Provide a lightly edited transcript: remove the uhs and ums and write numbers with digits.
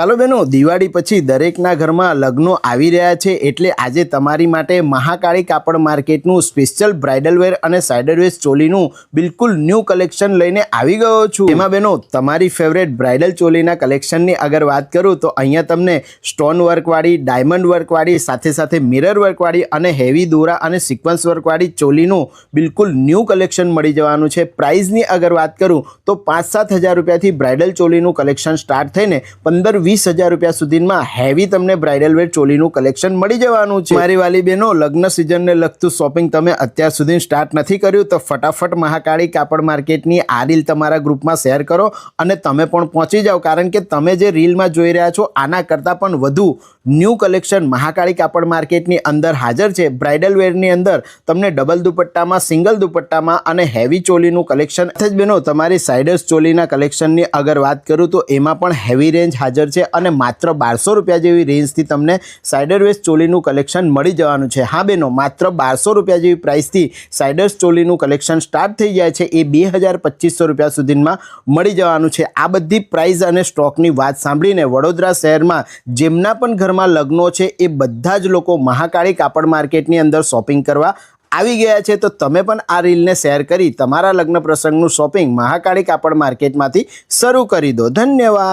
ચાલો બહેનો, દિવાળી પછી દરેકના ઘરમાં લગ્નો આવી રહ્યા છે, એટલે આજે તમારી માટે મહાકાળી કાપડ માર્કેટનું સ્પેશિયલ બ્રાઇડલ વેર અને સાઇડર વેર ચોલીનું બિલકુલ ન્યૂ કલેક્શન લઈને આવી ગયો છું। એમાં બહેનો તમારી ફેવરેટ બ્રાઇડલ ચોલીના કલેક્શનની અગર વાત કરું તો અહીંયા તમને સ્ટોન વર્કવાળી, ડાયમંડ વર્કવાળી, સાથે સાથે મિરર વર્કવાળી અને હેવી દોરા અને સિક્વન્સ વર્કવાળી ચોલીનું બિલકુલ ન્યૂ કલેક્શન મળી જવાનું છે। પ્રાઇસની અગર વાત કરું તો 5-7 હજાર રૂપિયાથી બ્રાઇડલ ચોલીનું કલેક્શન સ્ટાર્ટ થઈને 15-20 હજાર રૂપિયા સુધીમાં હેવી તમને બ્રાઇડલ વેર ચોલીનું કલેક્શન મળી જવાનું છે। મારી વાલી બહેનો, લગ્ન સિઝનને લગતું શોપિંગ તમે અત્યાર સુધી સ્ટાર્ટ નથી કર્યું તો ફટાફટ મહાકાળી કાપડ માર્કેટની આ રીલ તમારા ગ્રુપમાં શેર કરો અને તમે પણ પહોંચી જાઓ, કારણ કે તમે જે રીલમાં જોઈ રહ્યા છો આના કરતાં પણ વધુ ન્યૂ કલેક્શન મહાકાળી કાપડ માર્કેટની અંદર હાજર છે। બ્રાઇડલ વેરની અંદર તમને ડબલ દુપટ્ટામાં, સિંગલ દુપટ્ટામાં અને હેવી ચોલીનું કલેક્શન જ બહેનો તમારી સાઇડર્સ ચોલીના કલેક્શનની અગર વાત કરું તો એમાં પણ હેવી રેન્જ હાજર છે અને માત્ર 1200 રૂપિયા જેવી રેન્જથી તમને સાઇડર વેર ચોલીનું કલેક્શન મળી જવાનું છે। હા બહેનો, માત્ર 1200 રૂપિયા જેવી પ્રાઇસથી સાઇડર્સ ચોલીનું કલેક્શન સ્ટાર્ટ થઈ જાય છે, એ 2200 રૂપિયા સુધીમાં મળી જવાનું છે। આ બધી પ્રાઇસ અને સ્ટોકની વાત સાંભળીને વડોદરા શહેરમાં જેમના પણ ઘરમાં લગ્નો છે એ બધા જ લોકો મહાકાળી કાપડ માર્કેટની અંદર શોપિંગ કરવા આવી ગયા છે। તો તમે પણ આ રીલને શેર કરી તમારા લગ્ન પ્રસંગનું શોપિંગ મહાકાળી કાપડ માર્કેટમાંથી શરૂ કરી દો। ધન્યવાદ।